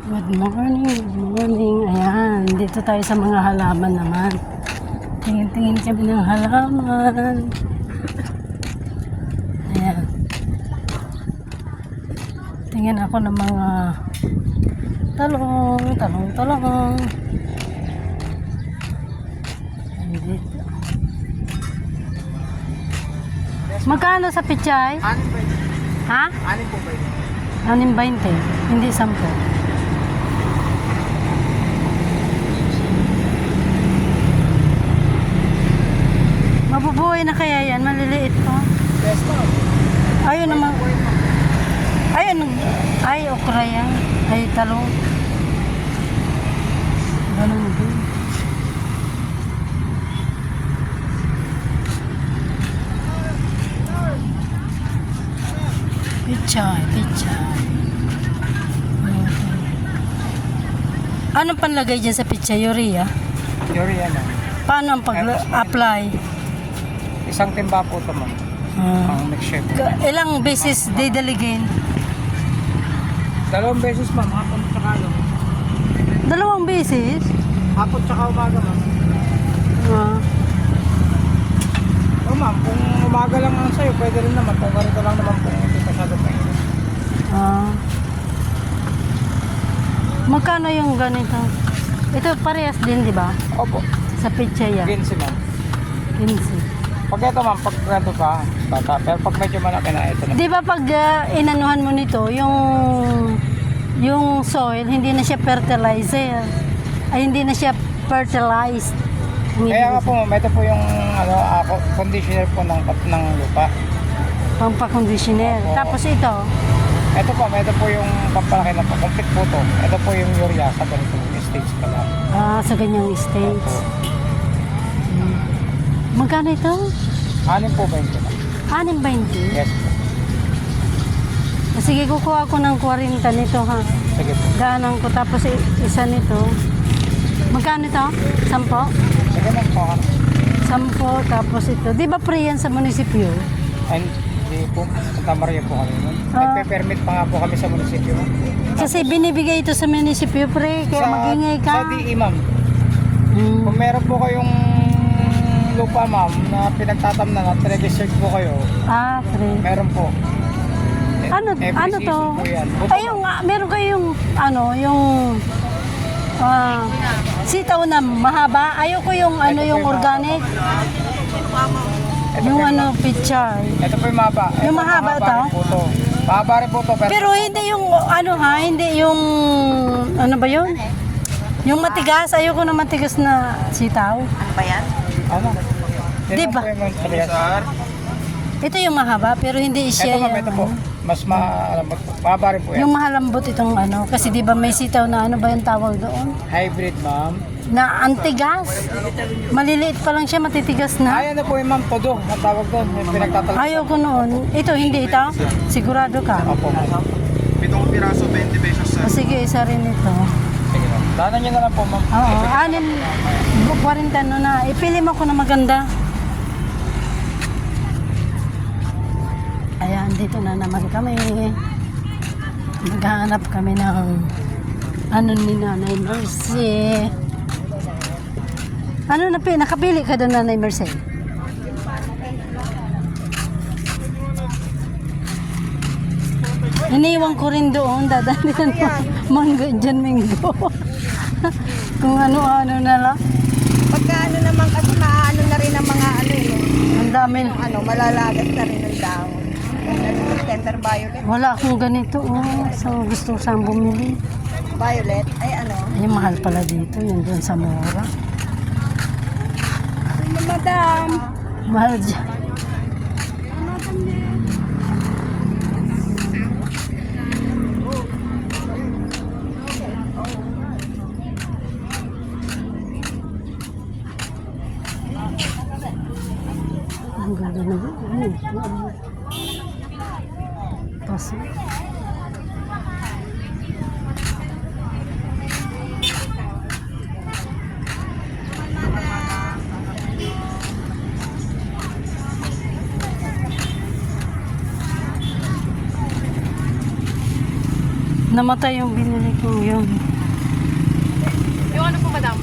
Good morning, good morning. Ayan, dito tayo sa mga halaman naman. Tingin-tingin kami ng halaman. Ayan. Tingin ako ng mga talong. Dito. Magkano sa pichay? Ha? 6.20. Hindi 10. Mabubuhay na kaya yan? Maliliit pa. Yes, ma'am. Ayun naman. Ayun. Ay, okra yan. Ay, talong. Ganun din. Pichay. Anong panlagay dyan sa pichay? Urea? Urea na. Paano ang pag-apply? Isang timba po ito, ma'am. Ang mixture. Ilang beses didaligin? 2 beses, ma'am. Hapon tsaka ano. 2 beses? Hapon tsaka umaga, ma'am. O, ma'am, kung umaga lang ang sayo, pwede rin naman. Kung ganito lang naman po, hindi masyado mainit. Magkano yung ganito? Ito parehas din, di ba? Opo. Sa pitsaya. 15, ma'am. 15. Pag ito, ma'am, pag ganito pa, bata. Pero pag medyo malaki na, ito na. Di ba pag inanuhan mo nito, yung soil, hindi na siya fertilizer. Ay, hindi na siya fertilized. Kaya nga po, ma'am, ito po yung conditioner po ng lupa. Pampa-conditioner. Opo. Tapos ito, Ito po, yung pampalaki na po. Complete po to. Ito po yung urea sa ganitong stage pa lang. sa ganyang stage. Magkano ito? 6.20 na. 6.20? Yes po. Sige, kukuha ko ng 40 nito ha. Sige po. Daanan ko tapos isa nito. Magkano ito? 10? Sige lang po. 10 tapos ito. Di ba free yan sa munisipyo? Ay, hindi po. Santa Maria po kami. Nagpe-permit pa nga po kami sa munisipyo. Kasi binibigay ito sa munisipyo pre, kaya magingay ka. Sa DE, ma'am. Kung meron po kayong lupa, ma'am, na pinagtatamnan at registered po kayo, Pre. meron po. Ano Every to? season po yan. Buto, Ay, meron kayong, yung sitaw na mahaba. Ayoko yung, yung organic. Ito Yung po pichay. Ito po yung mahaba. Yung mahaba ito? rin po to. Mahaba rin po to. Pero hindi yung, hindi yung, ano ba yun? Yung matigas. Ayoko na matigas na sitaw. Ano ba yan? Ano? Di ba? Ito yung mahaba, pero hindi siya Ito, ma'am, ito po. Mas mahaba rin po yan. yung mahalambot itong kasi di ba may sitaw na ano ba yung tawag doon? Hybrid, ma'am. Na antigas. Maliliit pa lang siya, matitigas na. Ay, ano po yung ma'am, todo. Ang tawag doon. Yung pinagtatalak. Ayoko noon. Ito, hindi ito? Sigurado ka? Opo, ma'am. 7 piraso, 20 pesos sa... Sige, isa rin ito. Sige, ma'am. Dahanan nyo na lang po, ma'am. Oo, 40 na. Ipili mo ko na maganda. Ayan, dito na naman kami. Maghahanap kami ng ni Nanay Mercy. Nakapili ka doon, Nanay Mercy? Iniwan ko rin doon. Dadali ka na manggo dyan, minggo. Kung ano-ano na lang. Pagka naman kasi maano na rin ang mga Ang dami. malalagas na rin ang dahon. Tender violet. Wala akong ganito. So, gusto ko saan bumili. Violet? Ay Ay, mahal pala dito. Yun doon sa mura. Madam. Mahal dyan. Ang ganda na Paso. Namatay yung binili ko yun. Yung ano po, madam?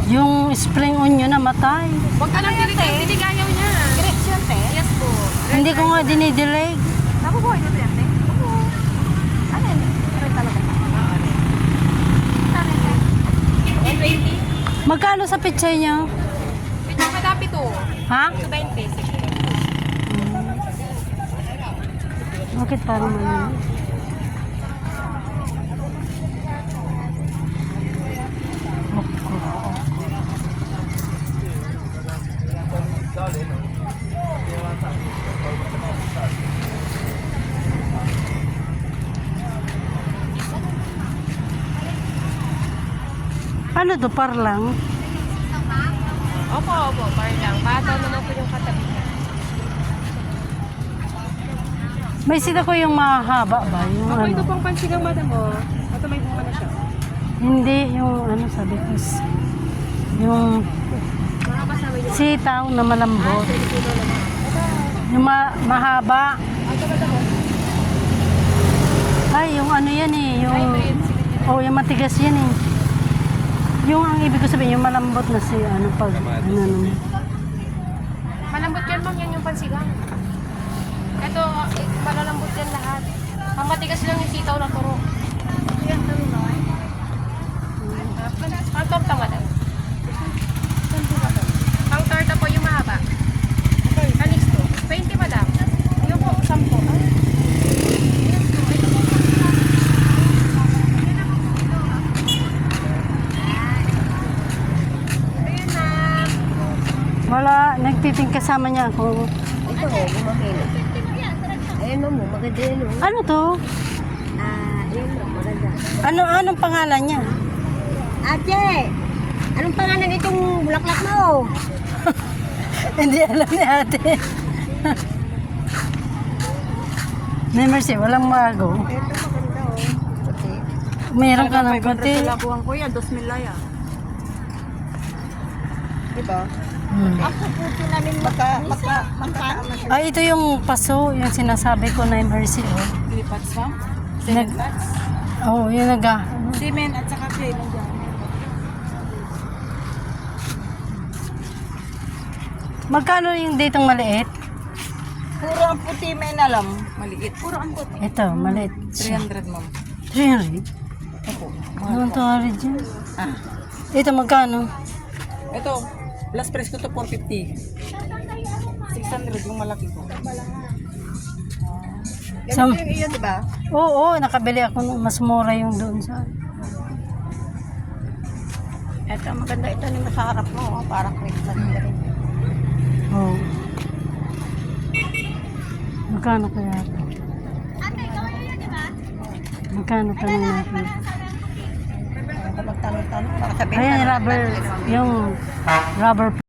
Yung spring onion namatay. Huwag ka nang dilig ayaw niya. Direksyon, te? Yes po. Hindi ko nga dinidelay. Naku po, ito yan, te? Opo. Ano yun? Red talaga. Oo, red. Ano yun? 120? Magkano sa pichay niya? Ito, madam, ito. Ha? 220. Sige. Bakit parang ano? Paano to? Parlang? Opo, opo. Parang. Bataw naman po yung katabi niya. May sila ko yung mahaba ba? Yung Opo, ito ano? pong pansigang, madam, oh. Ito may bunga na siya. Hindi, yung ano sabi ko. Yung Mga kasama yung sitaw na malambot. Yung mahaba. Ay, yung ano yan eh. Yung, oh, yung matigas yan eh. Yung ang ibig ko sabihin, yung malambot na si ano pag ano. malambot yan, ma'am. Yan yung pansigang. Ito, malalambot yan lahat. Ang matigas lang yung sitaw na turo. Yan, ano na. Ang torta, madam. Ang torta po yung mahaba. Kalisto. 20, madam. Yung po, 10. Ayan na. Wala, nagtiting kasama niya ako. Ito, gumamit. Ayun mo, maganda yun. Ano to? Ayun mo, maganda. Anong pangalan niya? Ate, anong pangalan itong bulaklak mo? Hindi alam ni ate. May mercy, walang mago. Ito maganda, oh. Puti. Meron ka ng puti. Labuhan ko yan, 2,000 laya. Diba? Ako puti namin maka. Ay, ito yung paso, yung sinasabi ko na mercy. Oh. Lipats ba? Nag, oh, yung naga. Simen at saka clay nandiyan. Magkano yung ditong maliit? Puro ang puti may alam. Maliit. Puro ang puti. Ito, maliit. 300, ma'am. 300? Opo. Doon to origin. Ito, magkano? Ito, last price ko to 450. 600 yung malaki ko. Sam- Yung iyon, diba? Oo, nakabili ako ng mas mura yung doon sa... Ito, maganda ito yung nasa harap mo. Oh, parang crystal rin. Oo. Magkano kaya ito? Magkano pa na natin? Magtanong-tanong para sabihin. Ayan, rubber, yung rubber